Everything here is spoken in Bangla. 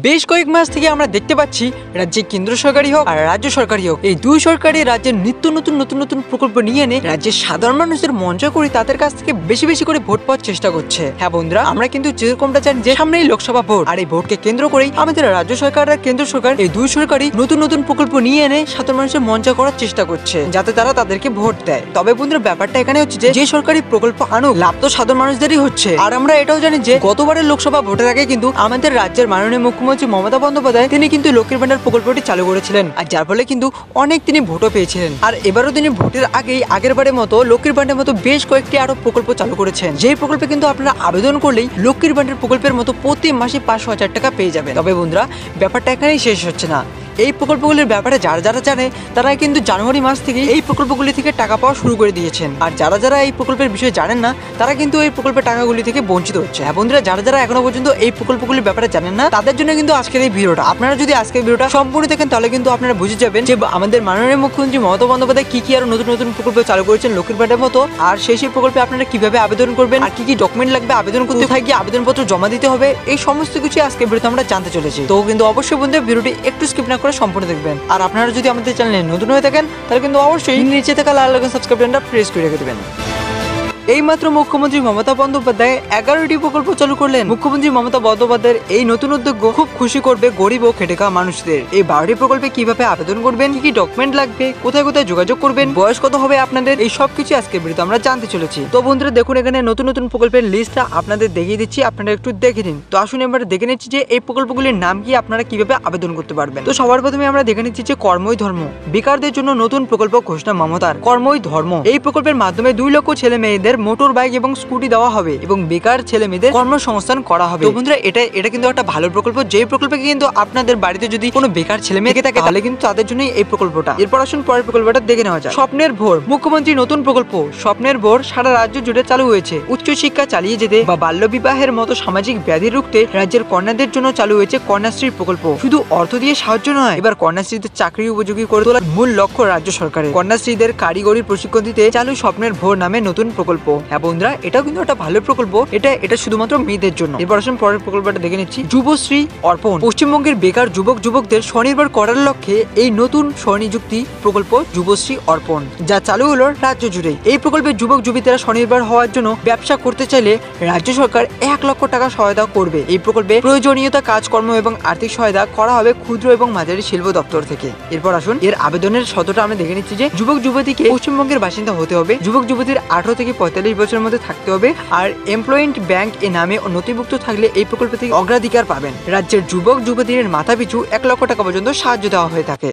বেশ কয়েক মাস থেকে আমরা দেখতে পাচ্ছি রাজ্যে কেন্দ্র সরকারি হোক আর রাজ্য সরকারি হোক, এই দুই সরকারি রাজ্যের নিত্য নতুন নতুন নতুন প্রকল্প নিয়ে এনে রাজ্যের সাধারণ মানুষদের মঞ্চ করে তাদের কাছ থেকে বেশি বেশি করে ভোট পাওয়ার চেষ্টা করছে। হ্যাঁ বন্ধুরা, আমরা কিন্তু যেরকমটা জানি যে সামনেই লোকসভা ভোট, আর এই ভোটকে কেন্দ্র করেই আমাদের রাজ্য সরকার আর কেন্দ্র সরকার এই দুই সরকারই নতুন নতুন প্রকল্প নিয়ে এনে সাধারণ মানুষের মঞ্চ করার চেষ্টা করছে যাতে তারা তাদেরকে ভোট দেয়। তবে বন্ধুরা, ব্যাপারটা এখানে হচ্ছে যে সরকারি প্রকল্প আনুক, লাভ তো সাধারণ মানুষদেরই হচ্ছে। আর আমরা এটাও জানি যে গতবারের লোকসভা ভোটের আগে কিন্তু আমাদের রাজ্যের মাননীয় মুখ্যমন্ত্রী মমতা বন্দ্যোপাধ্যায় তিনি কিন্তু লক্ষ্মীর ভান্ডার প্রকল্পটি চালু করেছিলেন, আর যার ফলে কিন্তু অনেক তিনি ভোটও পেয়েছিলেন। আর এবারও তিনি ভোটের আগেই আগের বারের মতো লক্ষ্মীর ভান্ডারের মতো বেশ কয়েকটি আরো প্রকল্প চালু করেছেন, যেই প্রকল্পে কিন্তু আপনারা আবেদন করলেই লক্ষ্মীর ভান্ডার প্রকল্পের মতো প্রতি মাসে 500,000 টাকা পেয়ে যাবেন। তবে বন্ধুরা, ব্যাপারটা এখানেই শেষ হচ্ছে না। এই প্রকল্পগুলির ব্যাপারে যারা যারা জানে তারা কিন্তু জানুয়ারি মাস থেকে এই প্রকল্পগুলি থেকে টাকা পাওয়া শুরু করে দিয়েছেন, আর যারা যারা এই প্রকল্পের বিষয়ে জানেন না তারা কিন্তু এই প্রকল্পের টাকাগুলি থেকে বঞ্চিত হচ্ছে। হ্যাঁ বন্ধুরা, যারা যারা এখনো পর্যন্ত এই প্রকল্পগুলির ব্যাপারে জানেন না তাদের জন্য কিন্তু আজকের এই ভিডিওটা। আপনারা যদি আজকের ভিডিওটা সম্পূর্ণ দেখেন তাহলে কিন্তু আপনারা বুঝে যাবেন যে আমাদের মাননীয় মুখ্যমন্ত্রী মমতা বন্দ্যোপাধ্যায় কি কি আরো নতুন নতুন প্রকল্প চালু করেছেন লক্ষ্মীর ভান্ডারের মতো, আর সেই প্রকল্পে আপনারা কিভাবে আবেদন করবেন, আর কি কি ডকুমেন্ট লাগবে আবেদন করতে, কোথায় গিয়ে আবেদনপত্র জমা দিতে হবে, এই সমস্ত কিছু আজকের ভিডিওতে আমরা জানতে চলেছি। তো কিন্তু অবশ্যই বন্ধুরা, ভিডিওটি একটু স্কিপ না করে সম্পূর্ণ দেখবেন। আর আপনারা যদি আমাদের চ্যানেলে নতুন হয়ে থাকেন তাহলে কিন্তু অবশ্যই নিচে থাকা লাল রঙের সাবস্ক্রাইব বাটনটা প্রেস করে রেখে দেবেন। এইমাত্র মুখ্যমন্ত্রী মমতা বন্দ্যোপাধ্যায় 11টি প্রকল্প চালু করলেন। মুখ্যমন্ত্রী মমতা বন্দ্যোপাধ্যায়ের এই নতুন উদ্যোগ খুব খুশি করবে গরিব ও খেটে খাওয়া মানুষদের। এই 12টি প্রকল্পে কিভাবে আবেদন করবেন, কি কি ডকুমেন্ট লাগবে, কোথায় কোথায় যোগাযোগ করবেন, বয়স কত হবে আপনাদের, এই সব কিছু আজকের ভিডিওতে আমরা জানতে চলেছি। তো বন্ধুরা দেখুন, এখানে নতুন নতুন প্রকল্পের লিস্টটা আপনাদের দেখিয়ে দিচ্ছি, আপনারা একটু দেখে নিন। তো আসুন এবার দেখে নিচ্ছি যে এই প্রকল্পগুলির নাম কি, আপনারা কিভাবে আবেদন করতে পারবেন। তো সবার প্রথমে আমরা দেখে নিচ্ছি যে কর্মই ধর্ম, বেকারদের জন্য নতুন প্রকল্প ঘোষণা মমতার। কর্মই ধর্ম এই প্রকল্পের মাধ্যমে 2 লক্ষ ছেলে মেয়েদের মোটর বাইক এবং স্কুটি দেওয়া হবে এবং বেকার ছেলে মেয়েদের কর্মসংস্থান করা হবে। তো বন্ধুরা, এটা কিন্তু একটা ভালো প্রকল্প, যেই প্রকল্পে কিন্তু আপনাদের বাড়িতে যদি কোনো বেকার ছেলে মেয়ে থাকে তাহলে কিন্তু তাদের জন্য এই প্রকল্পটা। এরপর আসুন পরের প্রকল্পটা দেখে নেওয়া যায়। স্বপ্নের ভোর, মুখ্যমন্ত্রী নতুন প্রকল্প স্বপ্নের ভোর সারা রাজ্য জুড়ে চালু হয়েছে। উচ্চশিক্ষা চালিয়ে যেতে বা বাল্য বিবাহের মতো সামাজিক ব্যাধি রুখতে রাজ্যের কন্যাদের জন্য চালু হয়েছে কন্যাশ্রী প্রকল্প। শুধু অর্থ দিয়ে সাহায্য নয়, এবার কন্যাশ্রীদের চাকরি উপযোগী করে তোলার মূল লক্ষ্য রাজ্য সরকারের। কন্যাশ্রীদের কারিগরি প্রশিক্ষণ দিতে চালু স্বপ্নের ভোর নামে নতুন প্রকল্প। হ্যাঁ বন্ধুরা, এটাও কিন্তু একটা ভালো প্রকল্প, এটা শুধুমাত্র মেয়েদের জন্য। এরপর আসুন পরের প্রকল্পটা দেখে নিচ্ছি। যুবশ্রী অর্পণ, পশ্চিমবঙ্গের বেকার যুবকদের স্বনির্ভর করার লক্ষ্যে এই নতুন স্বনিযুক্তি প্রকল্প যুবশ্রী অর্পণ, যা চালু হলো রাজ্য জুড়ে। এই প্রকল্পে যুবক যুবতীরা স্বনির্ভর হওয়ার জন্য ব্যবসা করতে চাইলে রাজ্য সরকার 1 লক্ষ টাকা সহায়তা করবে। এই প্রকল্পে প্রয়োজনীয়তা কাজকর্ম এবং আর্থিক সহায়তা করা হবে ক্ষুদ্র এবং মাঝারি শিল্প দপ্তর থেকে। এরপর আসুন এর আবেদনের শর্তটা আমরা দেখে নিচ্ছি যে যুবক যুবতীকে পশ্চিমবঙ্গের বাসিন্দা হতে হবে, যুবক যুবতীর 18 থেকে 45 বছরের মধ্যে থাকতে হবে, আর এমপ্লয়েন্ট ব্যাংক এ নামে নথিভুক্ত থাকলে এই প্রকল্প থেকে অগ্রাধিকার পাবেন। রাজ্যের যুবক যুবতীদের মাথাপিছু 1 লক্ষ টাকা পর্যন্ত সাহায্য দেওয়া হয়ে থাকে।